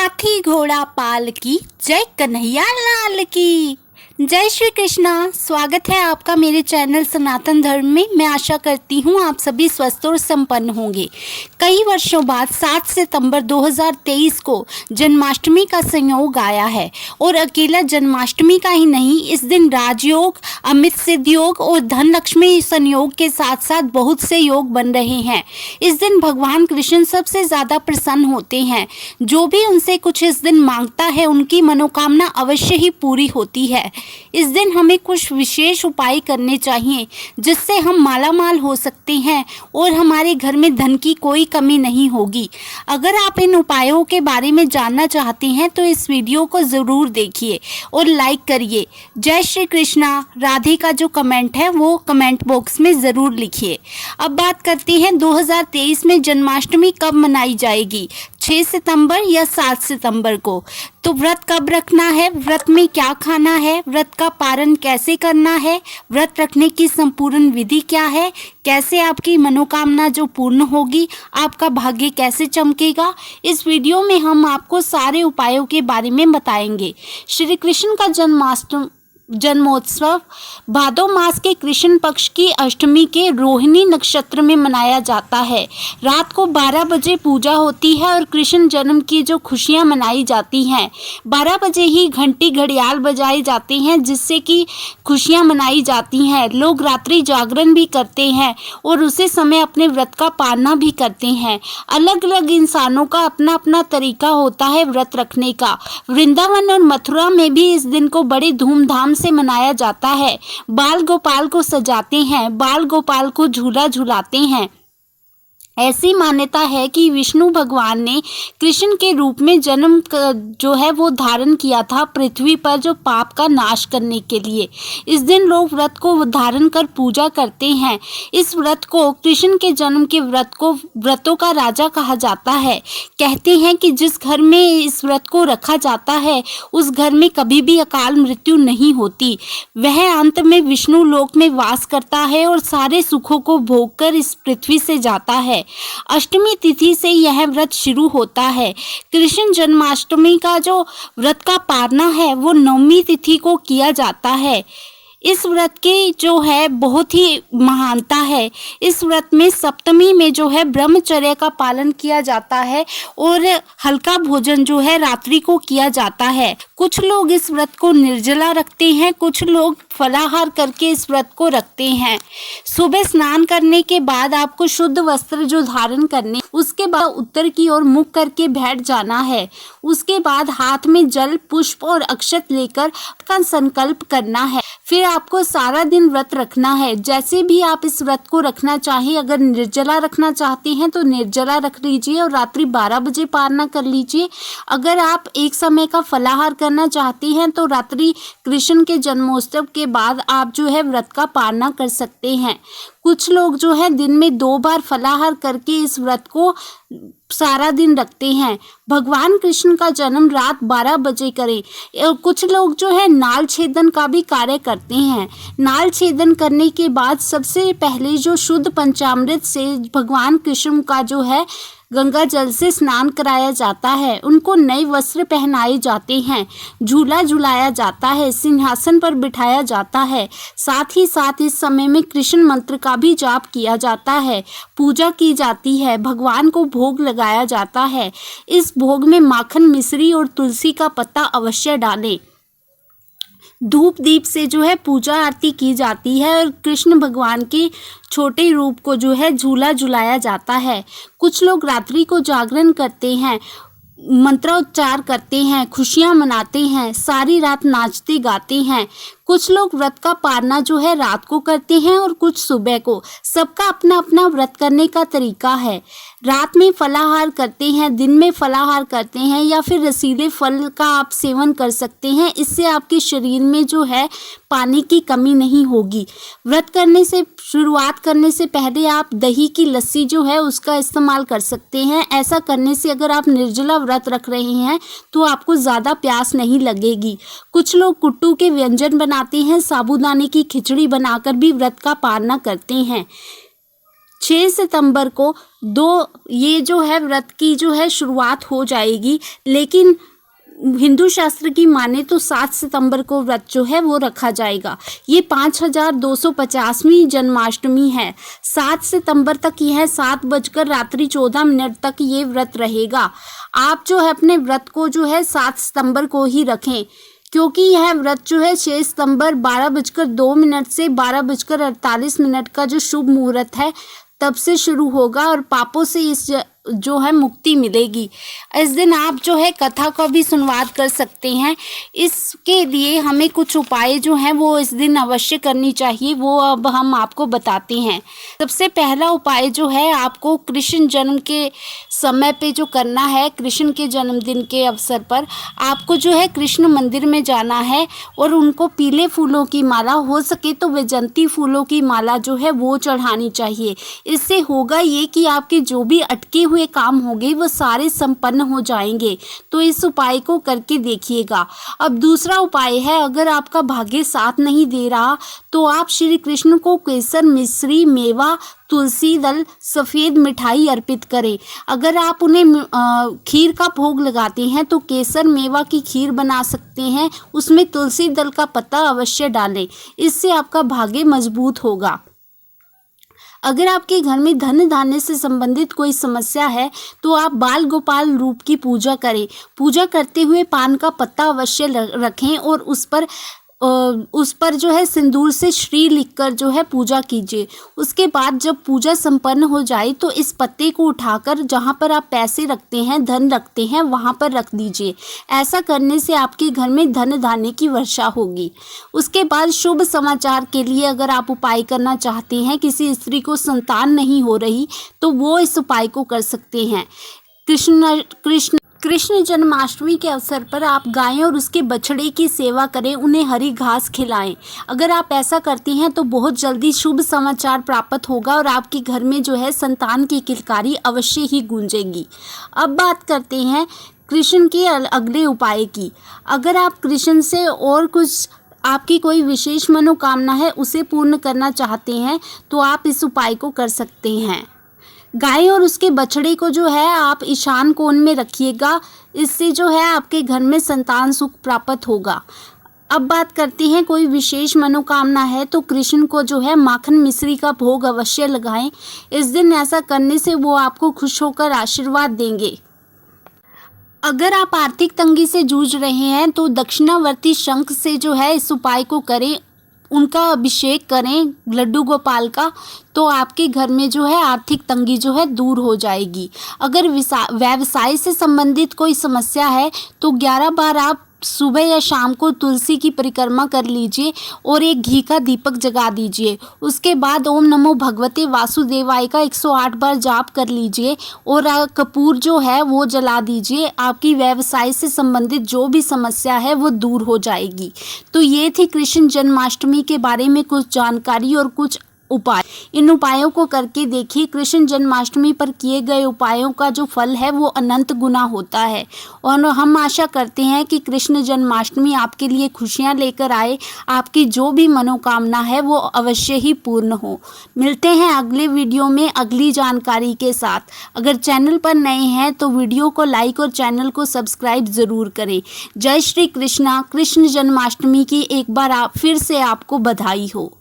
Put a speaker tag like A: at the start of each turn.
A: हाथी घोड़ा पाल की जय कन्हैया लाल की। जय श्री कृष्णा। स्वागत है आपका मेरे चैनल सनातन धर्म में। मैं आशा करती हूँ आप सभी स्वस्थ और संपन्न होंगे। कई वर्षों बाद 7 सितंबर 2023 को जन्माष्टमी का संयोग आया है और अकेला जन्माष्टमी का ही नहीं, इस दिन राजयोग, अमित सिद्ध योग और धन लक्ष्मी संयोग के साथ साथ बहुत से योग बन रहे हैं। इस दिन भगवान कृष्ण सबसे ज़्यादा प्रसन्न होते हैं। जो भी उनसे कुछ इस दिन मांगता है उनकी मनोकामना अवश्य ही पूरी होती है। इस दिन हमें कुछ विशेष उपाय करने चाहिए जिससे हम मालामाल हो सकते हैं और हमारे घर में धन की कोई कमी नहीं होगी। अगर आप इन उपायों के बारे में जानना चाहते हैं तो इस वीडियो को ज़रूर देखिए और लाइक करिए। जय श्री कृष्णा राधे का जो कमेंट है वो कमेंट बॉक्स में ज़रूर लिखिए। अब बात करते हैं 2023 में जन्माष्टमी कब मनाई जाएगी, 6 सितंबर या 7 सितंबर को। तो व्रत कब रखना है, व्रत में क्या खाना है, व्रत का पारण कैसे करना है, व्रत रखने की संपूर्ण विधि क्या है, कैसे आपकी मनोकामना जो पूर्ण होगी, आपका भाग्य कैसे चमकेगा, इस वीडियो में हम आपको सारे उपायों के बारे में बताएंगे। श्री कृष्ण का जन्मोत्सव भादो मास के कृष्ण पक्ष की अष्टमी के रोहिणी नक्षत्र में मनाया जाता है। रात को 12 बजे पूजा होती है और कृष्ण जन्म की जो खुशियां मनाई जाती हैं, 12 बजे ही घंटी घड़ियाल बजाए जाते हैं जिससे कि खुशियां मनाई जाती हैं। लोग रात्रि जागरण भी करते हैं और उसी समय अपने व्रत का पालना भी करते हैं। अलग अलग इंसानों का अपना अपना तरीका होता है व्रत रखने का। वृंदावन और मथुरा में भी इस दिन को बड़े धूमधाम से मनाया जाता है। बाल गोपाल को सजाते हैं, बाल गोपाल को झूला झुलाते हैं। ऐसी मान्यता है कि विष्णु भगवान ने कृष्ण के रूप में जन्म जो है वो धारण किया था पृथ्वी पर, जो पाप का नाश करने के लिए। इस दिन लोग व्रत को धारण कर पूजा करते हैं। इस व्रत को, कृष्ण के जन्म के व्रत को व्रतों का राजा कहा जाता है। कहते हैं कि जिस घर में इस व्रत को रखा जाता है उस घर में कभी भी अकाल मृत्यु नहीं होती। वह अंत में विष्णु लोक में वास करता है और सारे सुखों को भोग कर इस पृथ्वी से जाता है। अष्टमी तिथि से यह व्रत शुरू होता है। कृष्ण जन्माष्टमी का जो व्रत का पारना है वो 9वीं तिथि को किया जाता है। इस व्रत की जो है बहुत ही महानता है। इस व्रत में सप्तमी में जो है ब्रह्मचर्य का पालन किया जाता है और हल्का भोजन जो है रात्रि को किया जाता है। कुछ लोग इस व्रत को निर्जला रखते हैं, कुछ लोग फलाहार करके इस व्रत को रखते हैं। सुबह स्नान करने के बाद आपको शुद्ध वस्त्र जो धारण करने, उसके बाद उत्तर की ओर मुख करके बैठ जाना है। उसके बाद हाथ में जल, पुष्प और अक्षत लेकर का संकल्प करना है। फिर आपको सारा दिन व्रत रखना है। जैसे भी आप इस व्रत को रखना चाहें, अगर निर्जला रखना चाहते हैं तो निर्जला रख लीजिए और रात्रि 12 बजे पारना कर लीजिए। अगर आप एक समय का फलाहार करना चाहते हैं तो रात्रि कृष्ण के जन्मोत्सव के बाद आप जो है व्रत का पालना कर सकते हैं। कुछ लोग जो है दिन में 2 बार फलाहार करके इस व्रत को सारा दिन रखते हैं। भगवान कृष्ण का जन्म रात 12 बजे करें। कुछ लोग जो है नाल छेदन का भी कार्य करते हैं। नाल छेदन करने के बाद सबसे पहले जो शुद्ध पंचामृत से भगवान कृष्ण का जो है गंगा जल से स्नान कराया जाता है। उनको नए वस्त्र पहनाए जाते हैं, झूला झुलाया जाता है, सिंहासन पर बिठाया जाता है। साथ ही साथ इस समय में कृष्ण मंत्र का भी जाप किया जाता है, पूजा की जाती है, भगवान को भोग लगाया जाता है। इस भोग में माखन, मिश्री और तुलसी का पत्ता अवश्य डालें। धूप दीप से जो है पूजा आरती की जाती है और कृष्ण भगवान के छोटे रूप को जो है झूला झुलाया जाता है। कुछ लोग रात्रि को जागरण करते हैं, मंत्रोच्चार करते हैं, खुशियां मनाते हैं, सारी रात नाचते गाते हैं। कुछ लोग व्रत का पारना जो है रात को करते हैं और कुछ सुबह को। सबका अपना अपना व्रत करने का तरीका है। रात में फलाहार करते हैं, दिन में फलाहार करते हैं या फिर रसीले फल का आप सेवन कर सकते हैं। इससे आपके शरीर में जो है पानी की कमी नहीं होगी। व्रत करने से शुरुआत करने से पहले आप दही की लस्सी जो है उसका इस्तेमाल कर सकते हैं। ऐसा करने से अगर आप निर्जला व्रत रख रहे हैं तो आपको ज़्यादा प्यास नहीं लगेगी। कुछ लोग कुट्टू के व्यंजन बनाते हैं, साबूदाने की खिचड़ी बनाकर भी व्रत का पालना करते हैं। 6 सितंबर को ये जो है व्रत की जो है शुरुआत हो जाएगी, लेकिन हिंदू शास्त्र की माने तो 7 सितंबर को व्रत जो है वो रखा जाएगा। ये 5250वीं जन्माष्टमी है। 7 सितंबर तक यह 7 बजकर रात्रि 14 मिनट तक ये व्रत रहेगा। आप जो है अपने व्रत को जो है 7 सितंबर को ही रखें, क्योंकि यह व्रत जो है 6 सितंबर 12:02 से 12:48 का जो शुभ मुहूर्त है तब से शुरू होगा और पापों से इस जो है मुक्ति मिलेगी। इस दिन आप जो है कथा का भी सुनवाद कर सकते हैं। इसके लिए हमें कुछ उपाय जो हैं वो इस दिन अवश्य करनी चाहिए, वो अब हम आपको बताते हैं। सबसे पहला उपाय जो है आपको कृष्ण जन्म के समय पे जो करना है, कृष्ण के जन्मदिन के अवसर पर आपको जो है कृष्ण मंदिर में जाना है और उनको पीले फूलों की माला, हो सके तो वैजंती फूलों की माला जो है वो चढ़ानी चाहिए। इससे होगा ये कि आपके जो भी अटके हुए काम होंगे वो सारे संपन्न हो जाएंगे। तो इस उपाय को करके देखिएगा। अब दूसरा उपाय है, अगर आपका भाग्य साथ नहीं दे रहा तो आप श्री कृष्ण को केसर, मिश्री, मेवा, तुलसी दल, सफ़ेद मिठाई अर्पित करें। अगर आप उन्हें खीर का भोग लगाते हैं तो केसर मेवा की खीर बना सकते हैं, उसमें तुलसी दल का पत्ता अवश्य डालें, इससे आपका भाग्य मजबूत होगा। अगर आपके घर में धन धान्य से संबंधित कोई समस्या है तो आप बाल गोपाल रूप की पूजा करें। पूजा करते हुए पान का पत्ता अवश्य रखें और उस पर जो है सिंदूर से श्री लिखकर जो है पूजा कीजिए। उसके बाद जब पूजा संपन्न हो जाए तो इस पत्ते को उठाकर जहाँ पर आप पैसे रखते हैं, धन रखते हैं, वहाँ पर रख दीजिए। ऐसा करने से आपके घर में धन धान्य की वर्षा होगी। उसके बाद शुभ समाचार के लिए अगर आप उपाय करना चाहते हैं, किसी स्त्री को संतान नहीं हो रही तो वो इस उपाय को कर सकते हैं। कृष्ण जन्माष्टमी के अवसर पर आप गाय और उसके बछड़े की सेवा करें, उन्हें हरी घास खिलाएं। अगर आप ऐसा करती हैं तो बहुत जल्दी शुभ समाचार प्राप्त होगा और आपके घर में जो है संतान की किलकारी अवश्य ही गूंजेगी। अब बात करते हैं कृष्ण के अगले उपाय की। अगर आप कृष्ण से और कुछ आपकी कोई विशेष मनोकामना है उसे पूर्ण करना चाहते हैं तो आप इस उपाय को कर सकते हैं। गाय और उसके बछड़े को जो है आप ईशान कोण में रखिएगा, इससे जो है आपके घर में संतान सुख प्राप्त होगा। अब बात करते हैं कोई विशेष मनोकामना है तो कृष्ण को जो है माखन मिश्री का भोग अवश्य लगाएं। इस दिन ऐसा करने से वो आपको खुश होकर आशीर्वाद देंगे। अगर आप आर्थिक तंगी से जूझ रहे हैं तो दक्षिणावर्ती शंख से जो है इस उपाय को करें, उनका अभिषेक करें लड्डू गोपाल का, तो आपके घर में जो है आर्थिक तंगी जो है दूर हो जाएगी। अगर व्यवसाय से संबंधित कोई समस्या है तो 11 बार आप सुबह या शाम को तुलसी की परिक्रमा कर लीजिए और एक घी का दीपक जगा दीजिए। उसके बाद ओम नमो भगवते वासुदेवाय का 108 बार जाप कर लीजिए और कपूर जो है वो जला दीजिए। आपकी व्यवसाय से संबंधित जो भी समस्या है वो दूर हो जाएगी। तो ये थी कृष्ण जन्माष्टमी के बारे में कुछ जानकारी और कुछ उपाय। इन उपायों को करके देखिए, कृष्ण जन्माष्टमी पर किए गए उपायों का जो फल है वो अनंत गुना होता है। और हम आशा करते हैं कि कृष्ण जन्माष्टमी आपके लिए खुशियां लेकर आए, आपकी जो भी मनोकामना है वो अवश्य ही पूर्ण हो। मिलते हैं अगले वीडियो में अगली जानकारी के साथ। अगर चैनल पर नए हैं तो वीडियो को लाइक और चैनल को सब्सक्राइब ज़रूर करें। जय श्री कृष्णा। कृष्ण जन्माष्टमी की एक बार फिर से आपको बधाई हो।